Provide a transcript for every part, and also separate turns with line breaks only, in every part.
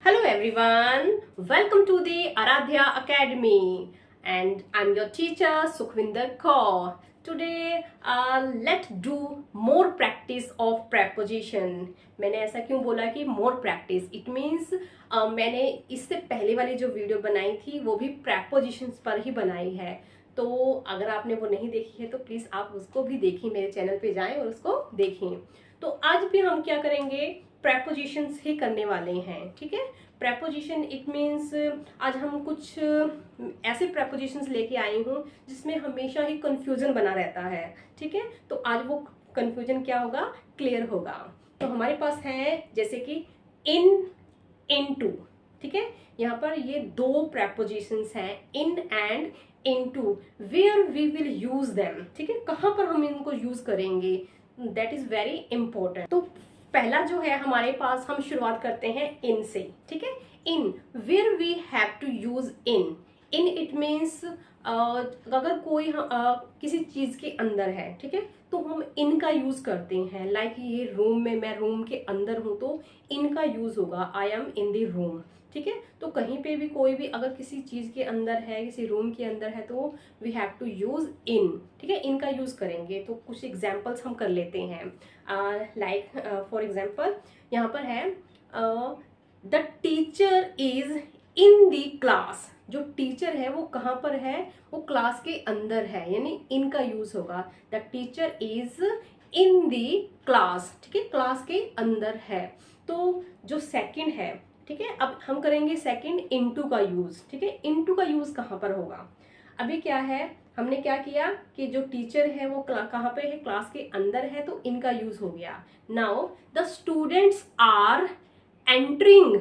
Hello everyone, welcome to the Aradhya Academy and I'm your teacher Sukhvinder Kaur. Today let's do more practice of preposition. मैंने ऐसा क्यों बोला कि more practice? It means मैंने इससे पहले वाली जो वीडियो बनाई थी वो भी prepositions पर ही बनाई है, तो अगर आपने वो नहीं देखी है तो प्लीज़ आप उसको भी देखिए, मेरे चैनल पे जाएं और उसको देखें। तो आज भी हम क्या करेंगे, प्रेपोजिशंस ही करने वाले हैं। ठीक है, प्रेपोजिशन इट मीन्स आज हम कुछ ऐसे प्रेपोजिशंस लेके आई हूँ जिसमें हमेशा ही कंफ्यूजन बना रहता है। ठीक है, तो आज वो कंफ्यूजन क्या होगा, क्लियर होगा। तो हमारे पास है जैसे कि इन, इनटू। ठीक है, यहाँ पर ये दो प्रेपोजिशंस हैं, in and into. Where we will use them. ठीक है, कहाँ पर हम इनको यूज करेंगे, दैट इज वेरी इंपॉर्टेंट। तो पहला जो है हमारे पास, हम शुरुआत करते हैं इन से। ठीक है, in, where we have to use in. In it means अगर कोई किसी चीज के अंदर है, ठीक है, तो हम इन का यूज करते हैं। लाइक ये रूम में, मैं रूम के अंदर हूं तो इन का यूज होगा, I am in the room. ठीक है, तो कहीं पे भी कोई भी अगर किसी चीज के अंदर है, किसी रूम के अंदर है, तो we have to use in. ठीक है, इन का यूज करेंगे। तो कुछ एग्जाम्पल्स हम कर लेते हैं। लाइक फॉर एग्जाम्पल यहाँ पर है the teacher is in the class. जो टीचर है वो कहाँ पर है, वो क्लास के अंदर है, यानी इन का यूज होगा। The teacher is in the class. ठीक है, क्लास के अंदर है। तो जो सेकंड है, ठीक है, अब हम करेंगे सेकंड, इनटू का यूज। ठीक है, इनटू का यूज कहाँ पर होगा। अभी क्या है, हमने क्या किया कि जो टीचर है वो कहाँ पे है, क्लास के अंदर है, तो इनका यूज हो गया। Now the students are entering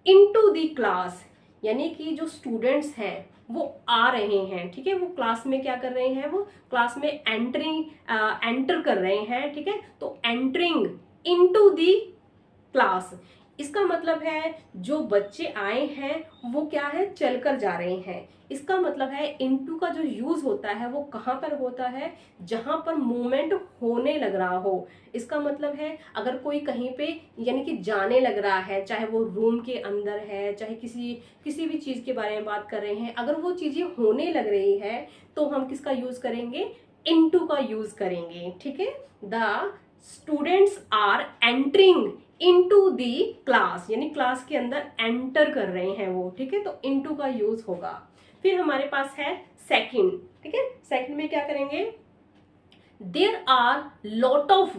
into the class, यानी कि जो स्टूडेंट्स हैं वो आ रहे हैं। ठीक है, वो क्लास में क्या कर रहे हैं, वो क्लास में एंटर कर रहे हैं। ठीक है, तो एंटरिंग इनटू द क्लास, इसका मतलब है जो बच्चे आए हैं वो क्या है, चलकर जा रहे हैं। इसका मतलब है इनटू का जो यूज होता है वो कहाँ पर होता है, जहां पर मूवमेंट होने लग रहा हो। इसका मतलब है अगर कोई कहीं पे यानी कि जाने लग रहा है, चाहे वो रूम के अंदर है, चाहे किसी भी चीज के बारे में बात कर रहे हैं, अगर वो चीजें होने लग रही है तो हम किसका यूज करेंगे, इनटू का यूज करेंगे। ठीक है, the students are entering into the class, यानी क्लास के अंदर एंटर कर रहे हैं वो। ठीक है, तो इनटू का यूज होगा। फिर हमारे पास है सेकंड। ठीक है, सेकंड में क्या करेंगे, there are lot of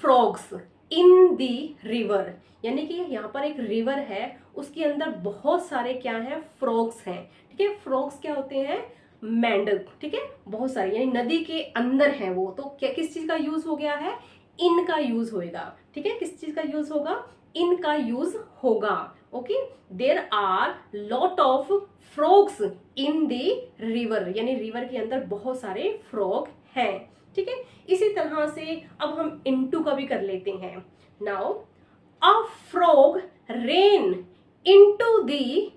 frogs in the river, यानी कि यहाँ पर एक रिवर है, उसके अंदर बहुत सारे क्या है, फ्रॉग्स हैं। ठीक है, फ्रॉग्स क्या होते हैं, मेंढक। ठीक है, बहुत सारे, यानी नदी के अंदर है वो, तो क्या किस चीज का यूज हो गया है, इन का यूज होगा। ठीक है, किस चीज का यूज होगा, इन का यूज होगा। Okay, there are lot of frogs in the river, यानी रिवर के अंदर बहुत सारे फ्रॉग हैं। ठीक है, इसी तरह से अब हम इनटू का भी कर लेते हैं। Now a frog rain into the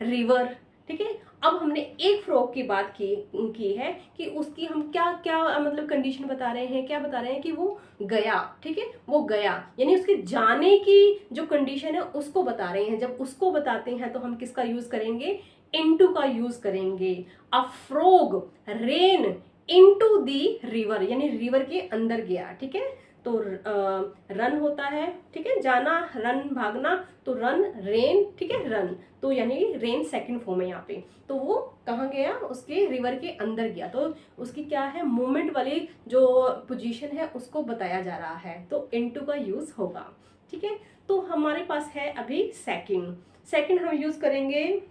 river. ठीक है, अब हमने एक फ्रॉग की बात की है कि उसकी हम क्या क्या मतलब कंडीशन बता रहे हैं, क्या बता रहे हैं कि वो गया। ठीक है, वो गया, यानी उसके जाने की जो कंडीशन है उसको बता रहे हैं। जब उसको बताते हैं तो हम किसका यूज करेंगे, इनटू का यूज करेंगे। A frog rain into the river, यानी रिवर के अंदर गया। ठीक है, तो रन होता है, ठीक है, जाना, रन भागना, तो रन, रेन। ठीक है, रन, तो यानी रेन सेकंड फॉर्म है यहाँ पे। तो वो कहाँ गया, उसके रिवर के अंदर गया, तो उसकी क्या है, मूवमेंट वाली जो पोजीशन है उसको बताया जा रहा है, तो इनटू का यूज होगा। ठीक है, तो हमारे पास है अभी सेकंड हम यूज करेंगे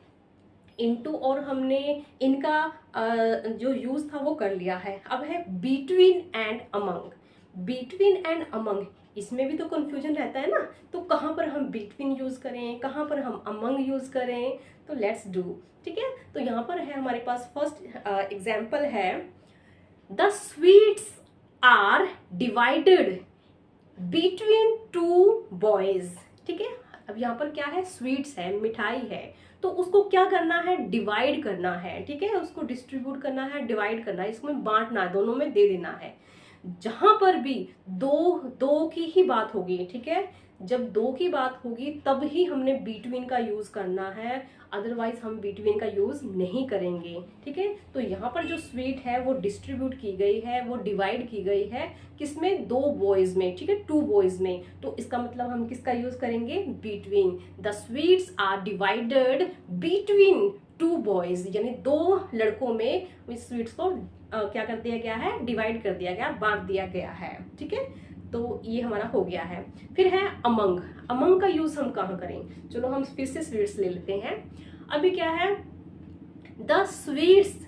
इनटू, और हमने इनका जो यूज था वो कर लिया है। अब है between and among. Between and among, इसमें भी तो कंफ्यूजन रहता है ना, तो कहाँ पर हम बिटवीन यूज करें, कहाँ पर हम अमंग यूज करें, तो लेट्स डू। ठीक है, तो यहाँ पर है हमारे पास फर्स्ट एग्जाम्पल है, the sweets are divided between two boys. ठीक है, अब यहाँ पर क्या है, स्वीट्स है, मिठाई है, तो उसको क्या करना है, डिवाइड करना है। ठीक है, उसको डिस्ट्रीब्यूट करना है, डिवाइड करना है, इसमें बांटना है, दोनों में दे देना है। जहां पर भी दो की ही बात होगी, ठीक है, जब दो की बात होगी तब ही हमने बिटवीन का यूज करना है, अदरवाइज हम बिटवीन का यूज नहीं करेंगे। ठीक है, तो यहाँ पर जो स्वीट है वो डिस्ट्रीब्यूट की गई है, वो डिवाइड की गई है किसमें, दो बॉयज में। ठीक है, टू बॉयज में, तो इसका मतलब हम किसका यूज करेंगे, between. The sweets are divided between two boys, यानी दो लड़कों में इस स्वीट्स को क्या कर दिया गया है, डिवाइड कर दिया गया, बांट दिया गया है। ठीक है, तो ये हमारा हो गया है। फिर है अमंग। अमंग का यूज हम कहाँ करें, चलो हम फिर से स्वीट्स ले लेते हैं। अभी क्या है, द स्वीट्स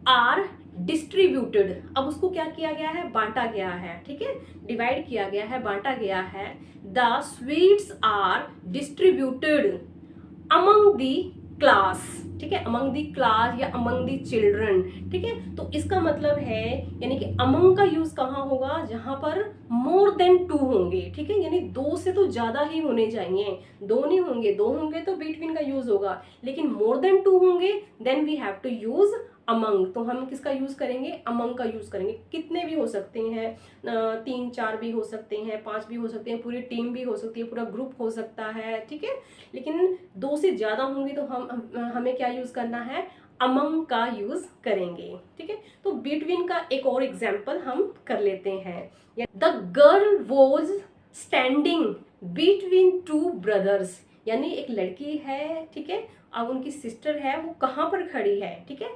आर डिस्ट्रीब्यूटेड, अब उसको क्या किया गया है, बांटा गया है। ठीक है, डिवाइड किया गया है, बांटा गया है। The sweets are distributed among the class. ठीक है, अमंग दी क्लास या अमंग दी चिल्ड्रन। ठीक है, तो इसका मतलब है यानी कि अमंग का यूज कहाँ होगा, जहां पर मोर देन टू होंगे। ठीक है, यानी दो से तो ज्यादा ही होने चाहिए, दो नहीं होंगे, दो होंगे तो बिटवीन का यूज होगा, लेकिन मोर देन टू होंगे then we have to use among. तो हम किसका यूज करेंगे, अमंग का यूज करेंगे। कितने भी हो सकते हैं, 3 4 भी हो सकते हैं, 5 भी हो सकते हैं, पूरी टीम भी हो सकती है, पूरा ग्रुप हो सकता है। ठीक है, लेकिन दो से ज्यादा होंगे तो हमें क्या यूज करना है, अमंग का यूज करेंगे। ठीक है, तो बिटवीन का एक और एग्जाम्पल हम कर लेते हैं। The girl was standing between two brothers, यानी एक लड़की है, ठीक है, अब उनकी सिस्टर है, वो कहाँ पर खड़ी है। ठीक है,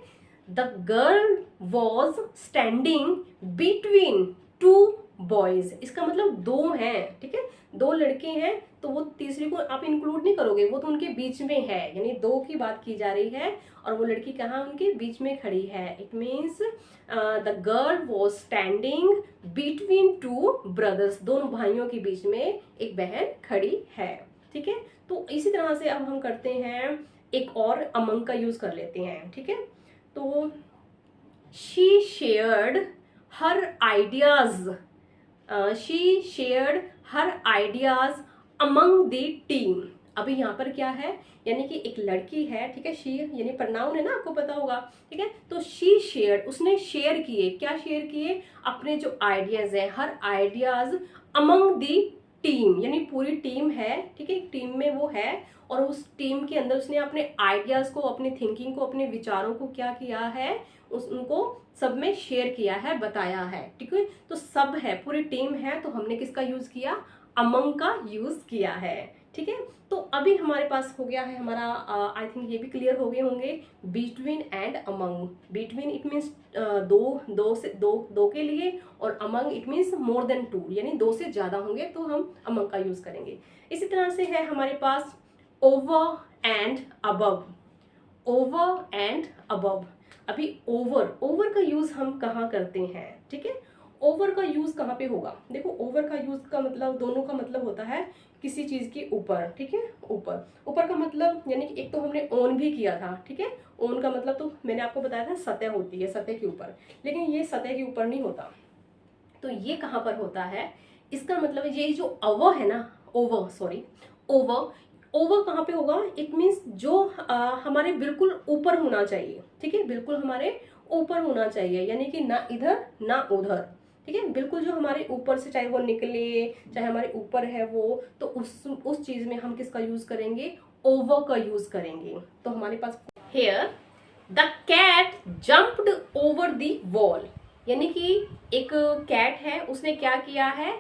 the girl was standing between two boys, इसका मतलब दो हैं। ठीक है, दो लड़के हैं, तो वो तीसरी को आप इंक्लूड नहीं करोगे, वो तो उनके बीच में है, यानी दो की बात की जा रही है और वो लड़की कहाँ उनके बीच में खड़ी है। It means the girl was standing between two brothers, दोनों भाइयों के बीच में एक बहन खड़ी है। ठीक है, तो इसी तरह से अब हम करते हैं, एक और अमंग का यूज कर लेते हैं। ठीक है, तो she shared her ideas, she shared her ideas among the team. अभी यहाँ पर क्या है, यानी कि एक लड़की है, ठीक है, शी यानी प्रनाउन है ना, आपको पता होगा। ठीक है, तो शी शेयर्ड, उसने शेयर किए, क्या शेयर किए, अपने जो आइडियाज है, हर आइडियाज अमंग द टीम, यानी पूरी टीम है। ठीक है, टीम में वो है और उस टीम के अंदर उसने अपने आइडियाज को, अपनी थिंकिंग को, अपने विचारों को क्या किया है, उनको सब में शेयर किया है, बताया है। ठीक है, तो सब है, पूरी टीम है, तो हमने किसका यूज किया, अमंग का यूज किया है। ठीक है, तो अभी हमारे पास हो गया है हमारा, आई थिंक ये भी क्लियर हो गए होंगे, between and among. Between it means दो के लिए, और among it means more than two, यानी दो से ज्यादा होंगे तो हम अमंग का यूज करेंगे। इसी तरह से है हमारे पास over and above. Over and above, अभी ओवर का यूज हम कहाँ करते हैं। ठीक है, ओवर का यूज कहाँ पे होगा, देखो ओवर का यूज का मतलब, दोनों का मतलब होता है किसी चीज के ऊपर। ठीक है, ऊपर का मतलब यानी कि एक तो हमने ऑन भी किया था। ठीक है, ऑन का मतलब तो मैंने आपको बताया था सतह होती है, सतह के ऊपर, लेकिन ये सतह के ऊपर नहीं होता। तो ये कहाँ पर होता है, इसका मतलब ये जो अवर है ना, ओवर कहाँ पे होगा, इट मीन्स जो हमारे बिल्कुल ऊपर होना चाहिए। ठीक है, बिल्कुल हमारे ऊपर होना चाहिए, यानी कि ना इधर ना उधर। ठीक है, बिल्कुल जो हमारे ऊपर से, चाहे वो निकले, चाहे हमारे ऊपर है वो, तो उस चीज में हम किसका यूज करेंगे, ओवर का यूज करेंगे। तो हमारे पास here the cat jumped over the wall, यानी कि एक कैट है, उसने क्या किया है,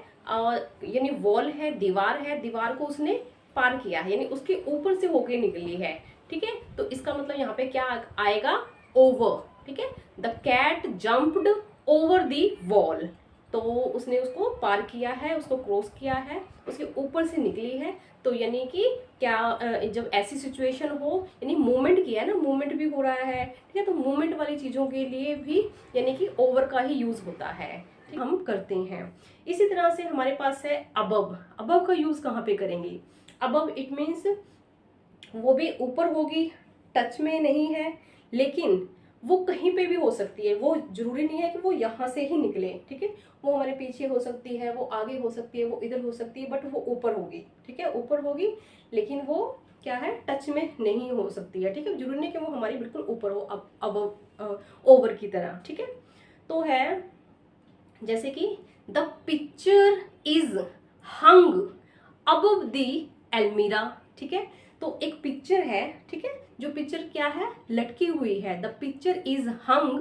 यानी वॉल है, दीवार को उसने पार किया है, यानी उसके ऊपर से होके निकली है। ठीक है, तो इसका मतलब यहाँ पे क्या आएगा, ओवर। ठीक है, the cat jumped over the wall, तो उसने उसको पार किया है, उसको क्रॉस किया है, उसके ऊपर से निकली है। तो यानी कि क्या, जब ऐसी सिचुएशन हो, यानी मूवमेंट किया है ना, मूवमेंट भी हो रहा है। ठीक है, तो मूवमेंट वाली चीजों के लिए भी यानी कि ओवर का ही यूज होता है, हम करते हैं। इसी तरह से हमारे पास है अबव का यूज कहाँ पे करेंगे, अबव इट मीन्स वो भी ऊपर होगी, टच में नहीं है, लेकिन वो कहीं पे भी हो सकती है, वो जरूरी नहीं है कि वो यहाँ से ही निकले। ठीक है, वो हमारे पीछे हो सकती है, वो आगे हो सकती है, वो इधर हो सकती है, बट वो ऊपर होगी। ठीक है, ऊपर होगी, लेकिन वो क्या है, टच में नहीं हो सकती है। ठीक है, जरूरी नहीं कि वो हमारी बिल्कुल ऊपर हो, अब ओवर की तरह। ठीक है, तो है जैसे कि the picture is hung above the almirah, ठीक है। तो एक पिक्चर है, ठीक है, जो पिक्चर क्या है, लटकी हुई है। The picture is hung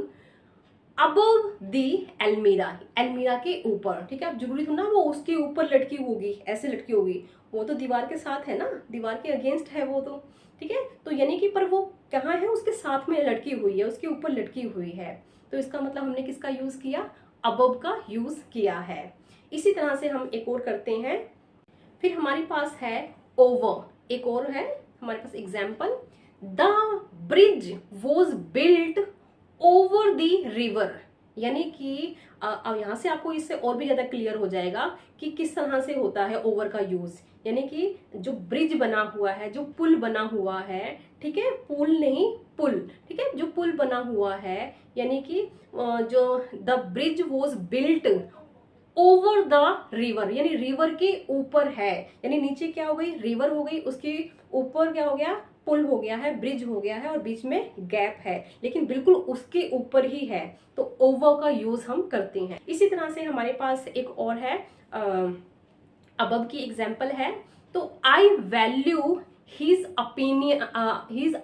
above the almirah, एल्मीरा के ऊपर, ठीक है। अब जरूरी थोड़ा ना वो उसके ऊपर लटकी होगी, ऐसे लटकी होगी, वो तो दीवार के साथ है ना, दीवार के अगेंस्ट है वो तो, ठीक है। तो यानी कि पर वो कहाँ है, उसके साथ में लटकी हुई है, उसके ऊपर लटकी हुई है। तो इसका मतलब हमने किसका यूज किया, अबव का यूज किया है। इसी तरह से हम एक और करते हैं। फिर हमारे पास है ओवर, एक और है हमारे पास example, the bridge was built over the river. यानी कि अब यहाँ से आपको इससे और भी ज्यादा क्लियर हो जाएगा कि किस तरह से होता है ओवर का यूज। यानी कि जो ब्रिज बना हुआ है, जो पुल बना हुआ है, ठीक है, पुल नहीं पुल, ठीक है, जो पुल बना हुआ है, यानी कि जो the bridge was built over the river, यानी रिवर के ऊपर है, यानी नीचे क्या हो गई, रिवर हो गई, उसके ऊपर क्या हो गया, पुल हो गया है, ब्रिज हो गया है, और बीच में गैप है, लेकिन बिल्कुल उसके ऊपर ही है। तो ओवर का यूज हम करते हैं। इसी तरह से हमारे पास एक और है, अबव की एग्जाम्पल है। तो I value his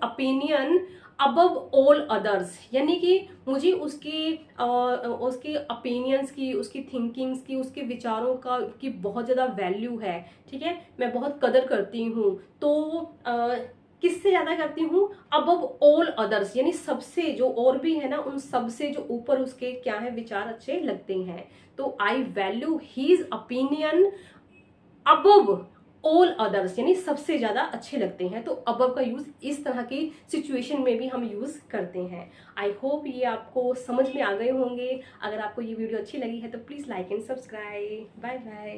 opinion above all others, यानी कि मुझे उसके ओपिनियंस की, उसकी थिंकिंग्स की, उसके विचारों का की बहुत ज़्यादा वैल्यू है, ठीक है, मैं बहुत कदर करती हूँ। तो किससे ज़्यादा करती हूँ, अबव ऑल अदर्स, यानी सबसे, जो और भी है ना, उन सबसे जो ऊपर उसके क्या है, विचार अच्छे लगते हैं। तो I value his opinion above all others, यानी सबसे ज्यादा अच्छे लगते हैं। तो अबव का यूज इस तरह की सिचुएशन में भी हम यूज करते हैं। आई होप ये आपको समझ में आ गए होंगे। अगर आपको ये वीडियो अच्छी लगी है तो please like and subscribe. Bye bye.